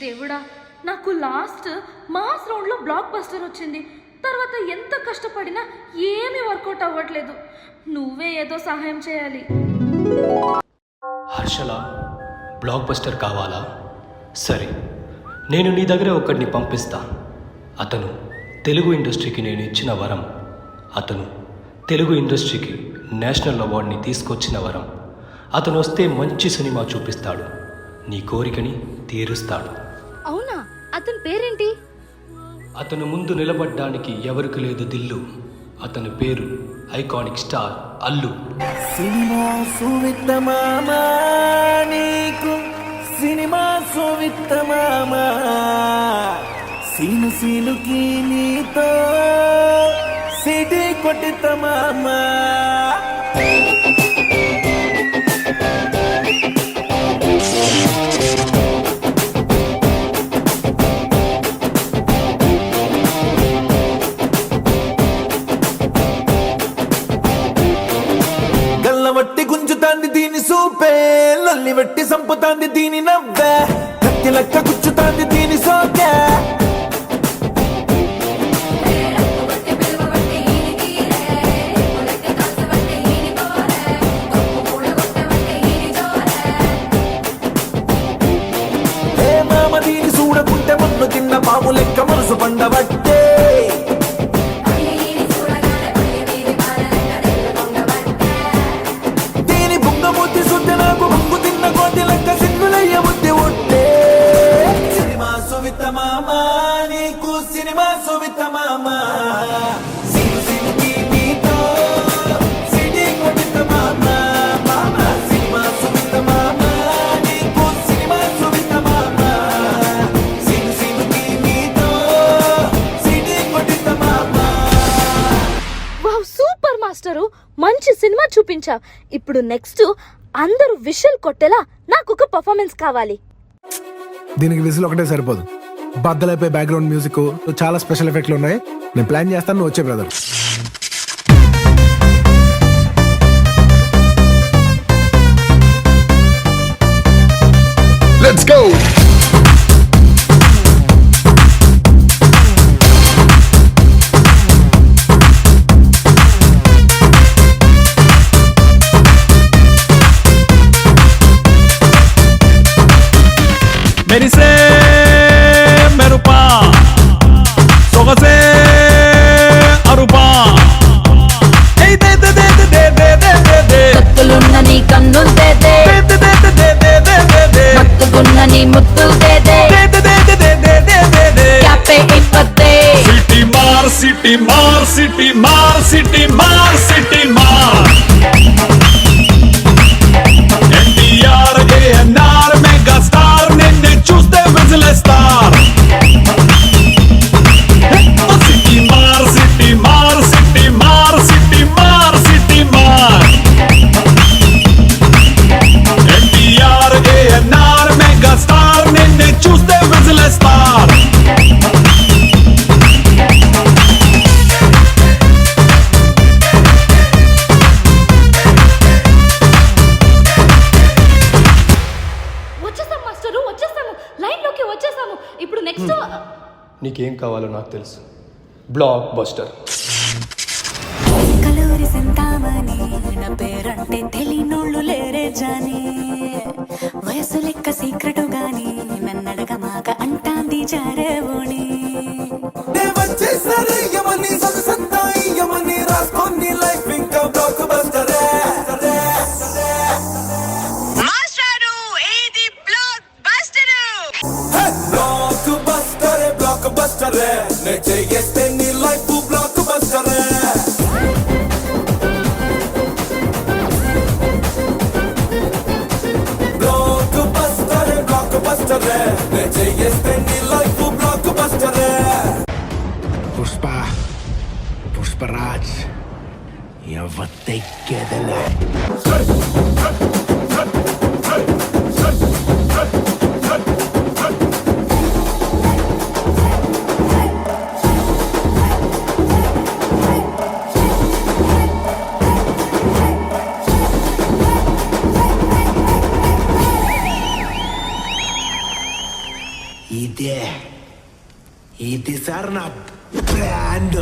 దేవుడా, నాకు last mass రౌండ్లో బ్లాక్ బస్టర్ వచ్చింది. తర్వాత ఎంత కష్టపడినా ఏమీ వర్కౌట్ అవ్వట్లేదు. నువ్వే ఏదో సహాయం చేయాలి. హర్షల, బ్లాక్ బస్టర్ కావాలా? సరే, నేను నీ దగ్గర ఒకడిని పంపిస్తా. అతను తెలుగు ఇండస్ట్రీకి నేను ఇచ్చిన వరం. అతను తెలుగు ఇండస్ట్రీకి నేషనల్ అవార్డుని తీసుకొచ్చిన వరం. అతను వస్తే మంచి సినిమా చూపిస్తాడు, నీ కోరికని తీరుస్తాడు. అవునా? అతని పేరేంటి? అతను ముందు నిలబడ్డానికి ఎవరికి లేదు దిల్లు. అతని పేరు ఐకానిక్ స్టార్ అల్లు. సినిమా సువిత్తమామా, నీకు సినిమా సువిత్తమామా, సీను సీనుకి నీతో సిటీ కొట్టితమామా. గల్లవట్టి గుంజుతాంది దీని సూపే, లల్లి వట్టి సంపుతాంది దీని నవ్వే, కత్తి లెక్క గుచ్చుతాంది దీని సోకే. ఏ మామ దీని చూడకుంటే మన్ను తిన్న పాము లెక్క మనసు పండబట్టే. మామా నీకు సినిమా సువిత్తమామా, సీను సీనుకి నీతో సిటీ కొట్టితమామా. మామా సినిమా సువిత్తమామా, నీకు సినిమా సువిత్తమామా, సీను సీనుకి నీతో సిటీ కొట్టితమామా. వావ్, సూపర్ మాస్టరు, మంచి సినిమా చూపించావు. ఇప్పుడు నెక్స్ట్ అందరూ విషల్ కొట్టేలా నాకు ఒక పర్ఫార్మెన్స్ కావాలి. దీనికి విజిల్ ఒకటే సరిపోదు, బద్దలైపోయి బ్యాక్గ్రౌండ్ మ్యూజిక్, చాలా స్పెషల్ ఎఫెక్ట్లు ఉన్నాయి. నేను ప్లాన్ చేస్తాను, నువ్వు వచ్చే బ్రదర్. Let's go! మెరిసే మెరుపా, సొగసే అరుపా, కత్తులున్న నీ కన్నులు దేదే, మత్తుకున్న నీ ముత్తులు దేదే, క్యాపే ఇప్పతే. సిటీ మార్ సిటీ మార్ సిటీ మార్ సిటీ మార్ సిటీ మార్, ఎన్టీఆర్ ఏఎన్ఆర్ మెగా స్టార్, నిన్నే చూస్తే విజిలేస్తారు. సిటీ మార్ సిటీ మార్ సిటీ మార్ సిటీ మార్ సిటీ మార్, ఎన్టీఆర్ ఏఎన్ఆర్ మెగా స్టార్, నిన్నే చూస్తే విజిలేస్తారు. వచ్చేసాం మాస్టరు, వచ్చేసాము, లైన్ లోకి వచ్చేసాము. ఇప్పుడు నెక్స్ట్ నీకేం కావాలో నాకు తెలుసు, బ్లాక్ బస్టర్. కలూరి సింతామణి, నా పేరంటే తెలియనోళ్ళు లేరే జాని, వయసు లెక్క సీక్రెటు గాని నన్నడగ మాక అంటాంది జారేవోని. రాసుకోండి లైఫ్ ఇంకా బ్లాక్ బస్టరే. మాస్టరు, ఇది బ్లాక్ బస్టర్. బ్లాక్ బస్టరే, బ్లాక్ బస్టరే, నే చేస్తే నీ లైఫ్ బ్లాక్ బస్టరే. బ్లాక్ బస్టరే, బ్లాక్ బస్టరే, నే చేస్తే నీ లైఫ్ బ్లాక్ బస్టరే. పుష్ప, పుష్పరాజ్ ఎవత్తెక్కేదలే. ఇదే ఇది సార్ నా బ్రాండ్